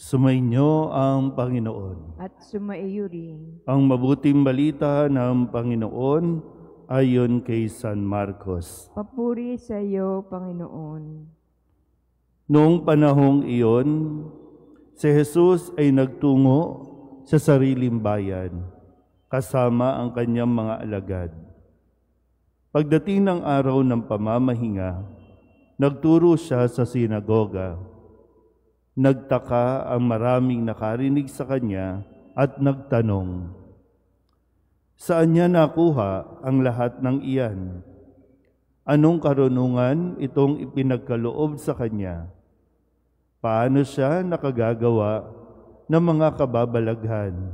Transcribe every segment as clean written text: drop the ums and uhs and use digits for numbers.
Sumainyo ang Panginoon. At sumaiyo rin. Ang mabuting balita ng Panginoon ayon kay San Marcos. Papuri sa iyo, Panginoon. Noong panahong iyon, si Jesus ay nagtungo sa sariling bayan, kasama ang kanyang mga alagad. Pagdating ng araw ng pamamahinga, nagturo siya sa sinagoga. Nagtaka ang maraming nakarinig sa kanya at nagtanong, saan niya nakuha ang lahat ng iyan? Anong karunungan itong ipinagkaloob sa kanya? Paano siya nakagagawa ng mga kababalaghan?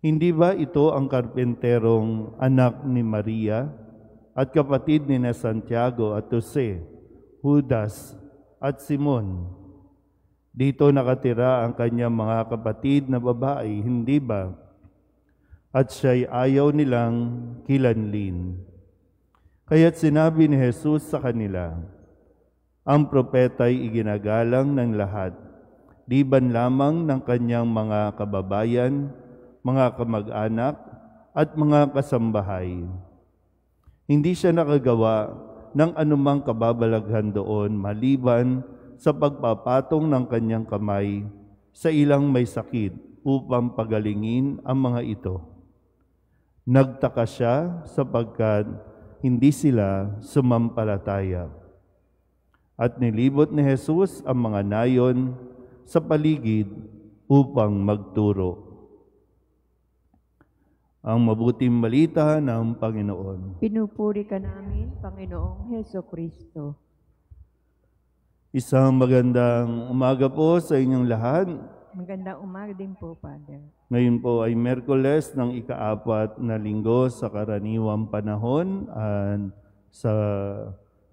Hindi ba ito ang karpenterong anak ni Maria at kapatid ni Santiago at Jose, Judas at Simon? Dito nakatira ang kanyang mga kapatid na babae, hindi ba? At siya'y ayaw nilang kilanlin. Kaya't sinabi ni Jesus sa kanila, ang propeta'y iginagalang ng lahat, liban lamang ng kanyang mga kababayan, mga kamag-anak, at mga kasambahay. Hindi siya nakagawa ng anumang kababalaghan doon maliban sa pagpapatong ng kanyang kamay sa ilang may sakit upang pagalingin ang mga ito. Nagtaka siya sapagkat hindi sila sumampalataya. At nilibot ni Jesus ang mga nayon sa paligid upang magturo. Ang mabuting balita ng Panginoon. Pinupuri ka namin, Panginoong Hesukristo. Isang magandang umaga po sa inyong lahat. Magandang umaga din po, Father. Ngayon po ay Miyerkules ng ika-4 na linggo sa karaniwang panahon at sa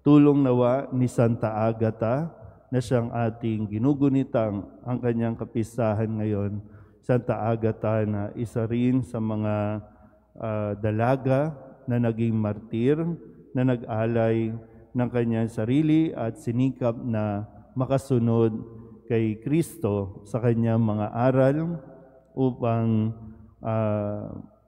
tulong nawa ni Santa Agata na siyang ating ginugunitang ang kanyang kapistahan ngayon. Santa Agata na isa rin sa mga dalaga na naging martir, na nag-alay ng kanyang sarili at sinikap na makasunod kay Kristo sa kanyang mga aral upang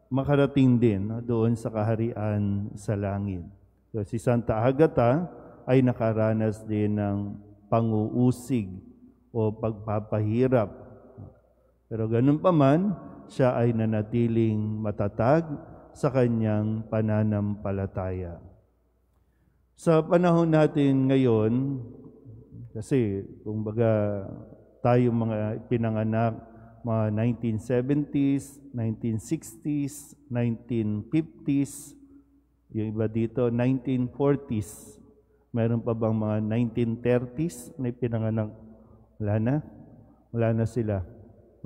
makarating din doon sa kaharian sa langit. So, si Santa Agata ay nakaranas din ng pang-uusig o pagpapahirap. Pero ganun pa man, siya ay nanatiling matatag sa kanyang pananampalataya. Sa panahon natin ngayon, kasi kumbaga tayo mga pinanganak mga 1970s, 1960s, 1950s, yung iba dito 1940s. Meron pa bang mga 1930s na pinanganak? Wala na sila.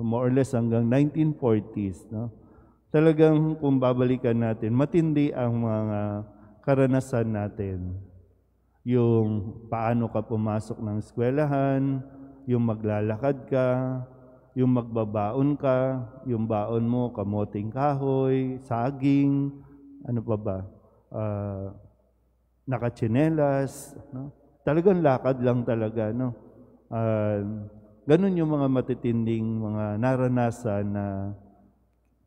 More or less hanggang 1940s. No? Talagang kung babalikan natin, matindi ang mga karanasan natin. Yung paano ka pumasok ng eskwelahan, yung maglalakad ka, yung magbabaon ka, yung baon mo, kamoting kahoy, saging, ano pa ba, nakatsinelas, no? Talagang lakad lang talaga, no? Ganun yung mga matitinding mga naranasan na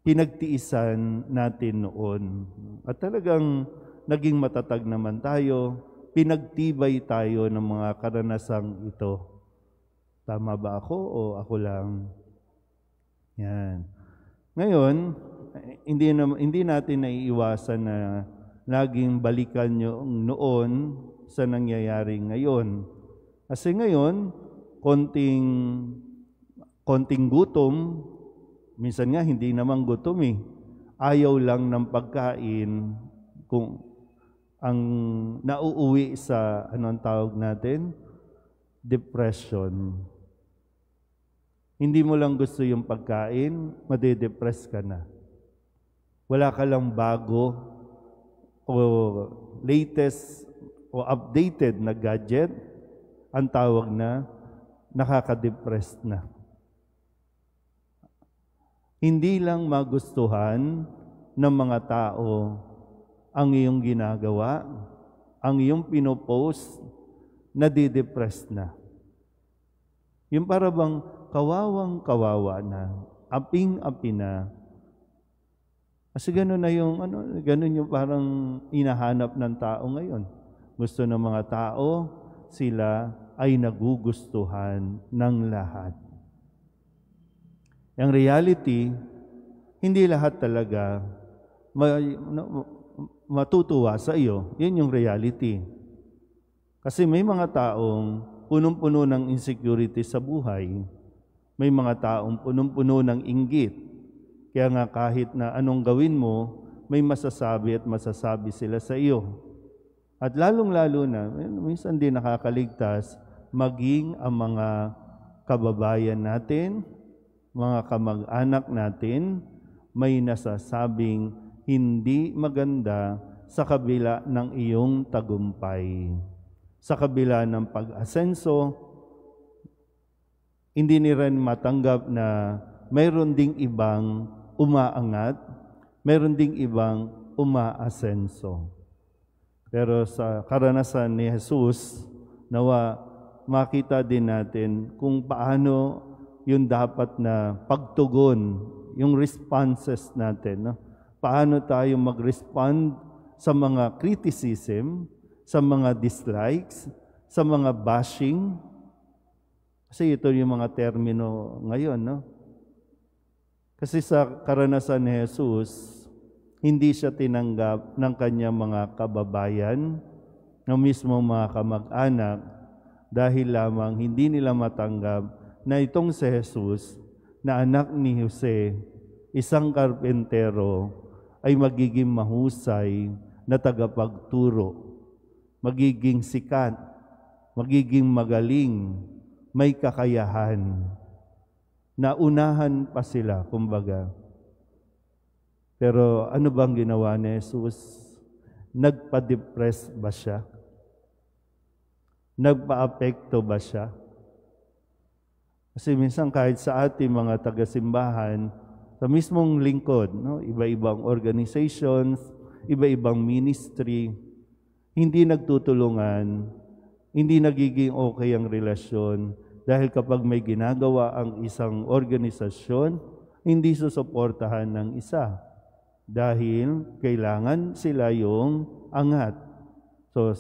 pinagtiisan natin noon. At talagang naging matatag naman tayo, pinagtibay tayo ng mga karanasang ito. Tama ba ako o ako lang? Yan. Ngayon, hindi natin naiiwasan na laging balikan yung noon sa nangyayari ngayon. Kasi ngayon, konting gutom, minsan nga hindi naman gutom eh. Ayaw lang ng pagkain kung ang nauuwi sa, anong tawag natin? Depression. Hindi mo lang gusto yung pagkain, madidepress ka na. Wala ka lang bago o latest o updated na gadget, ang tawag na nakaka-depress na. Hindi lang magustuhan ng mga tao ang iyong ginagawa, ang iyong pinopost, nadidepress na. Yung para bang kawawang-kawawa na, aping-api na. Kasi gano'n na yung, gano'n yung parang inahanap ng tao ngayon. Gusto ng mga tao, sila ay nagugustuhan ng lahat. Yung reality, hindi lahat talaga matutuwa sa iyo. Yun yung reality. Kasi may mga taong punong-puno ng insecurity sa buhay. May mga taong punong-puno ng inggit. Kaya nga kahit na anong gawin mo, may masasabi at masasabi sila sa iyo. At lalong-lalo na, minsan din nakakaligtas, maging ang mga kababayan natin, mga kamag-anak natin, may nasasabing hindi maganda sa kabila ng iyong tagumpay. Sa kabila ng pag-asenso, hindi nila matanggap na mayroon ding ibang umaangat, mayroon ding ibang umaasenso. Pero sa karanasan ni Jesus, nawa makita din natin kung paano yung dapat na pagtugon, yung responses natin. No? Paano tayo mag-respond sa mga criticism, sa mga dislikes, sa mga bashing. Kasi ito yung mga termino ngayon. No? Kasi sa karanasan ni Jesus, hindi siya tinanggap ng kanyang mga kababayan, ng mismo mga kamag-anak, dahil lamang hindi nila matanggap na itong si Jesus, na anak ni Jose, isang karpentero, ay magiging mahusay na tagapagturo, magiging sikat, magiging magaling, may kakayahan. Naunahan pa sila, kumbaga. Pero ano bang ginawa ni Jesus? Nagpa-depress ba siya? Nagpa-apekto ba siya? Kasi minsan kahit sa ating mga taga-simbahan, sa mismong lingkod, no? Iba-ibang organizations, iba-ibang ministry, hindi nagtutulungan, hindi nagiging okay ang relasyon dahil kapag may ginagawa ang isang organisasyon, hindi susuportahan ng isa. Dahil kailangan sila yung angat. So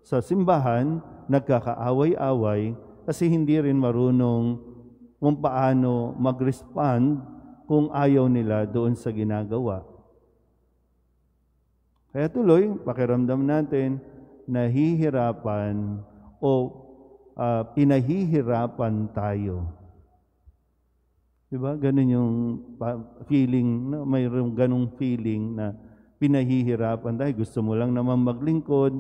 sa simbahan, nagkakaaway-away kasi hindi rin marunong kung paano mag-respond kung ayaw nila doon sa ginagawa. Kaya tuloy, pakiramdam natin, nahihirapan o pinahihirapan tayo. Diba? Ganun yung feeling, no? Mayroong ganung feeling na pinahihirapan dahil gusto mo lang naman maglingkod.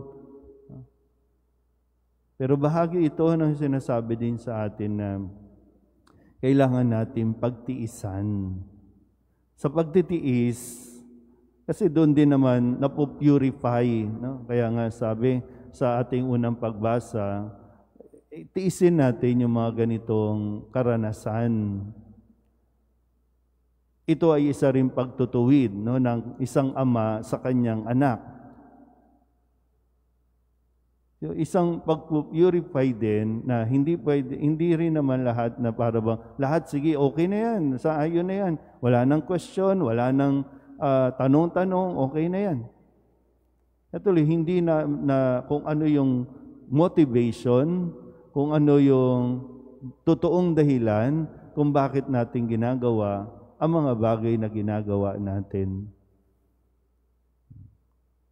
Pero bahagi ito ng sinasabi din sa atin na kailangan natin pagtiisan. Sa pagtitiis, kasi doon din naman napupurify. No? Kaya nga sabi sa ating unang pagbasa, tiisin natin yung mga ganitong karanasan. Ito ay isa rin pagtutuwid, no, ng isang ama sa kanyang anak. Yung isang pag-purify din na hindi rin naman lahat na para bang lahat sige okay na yan, sa ayon na yan. Wala nang question, wala nang tanong-tanong, okay na yan.Atuloy, hindi na kung ano yung motivation, kung ano yung totoong dahilan kung bakit natin ginagawa ang mga bagay na ginagawa natin.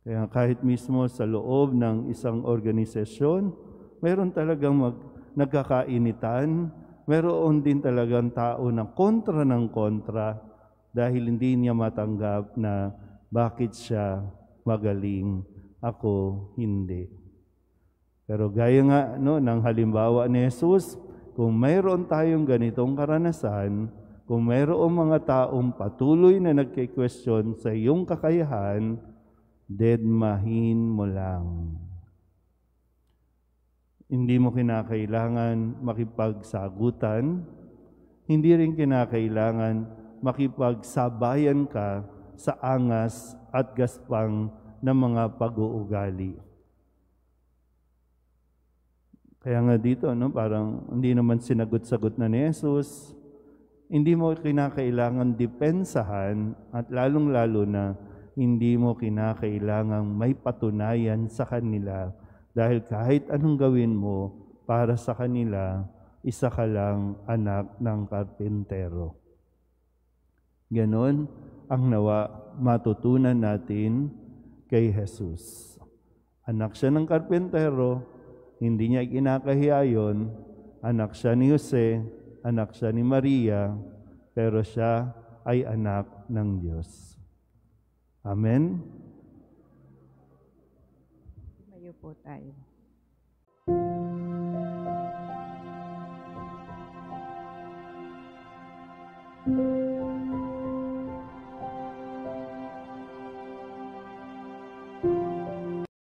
Kaya kahit mismo sa loob ng isang organisasyon, mayroon talagang nagkakainitan, mayroon din talagang tao na kontra ng kontra dahil hindi niya matanggap na bakit siya magaling, ako hindi. Pero gaya nga ng halimbawa ni Jesus, kung mayroon tayong ganitong karanasan, kung mayroong mga taong patuloy na nagke-question sa iyong kakayahan, dedmahin mo lang. Hindi mo kinakailangan makipagsagutan, hindi rin kinakailangan makipagsabayan ka sa angas at gaspang ng mga pag-uugali. Kaya nga dito, no, parang hindi naman sinagot-sagot na ni Jesus. Hindi mo kinakailangan depensahan at lalong-lalo na hindi mo kinakailangang may patunayan sa kanila dahil kahit anong gawin mo para sa kanila, isa ka lang anak ng karpintero. Ganon ang nawa matutunan natin kay Jesus. Anak siya ng karpintero, hindi niya kinakahiya yun. Anak siya ni Jose, anak siya ni Maria, pero siya ay anak ng Diyos. Amen? Mayo po tayo.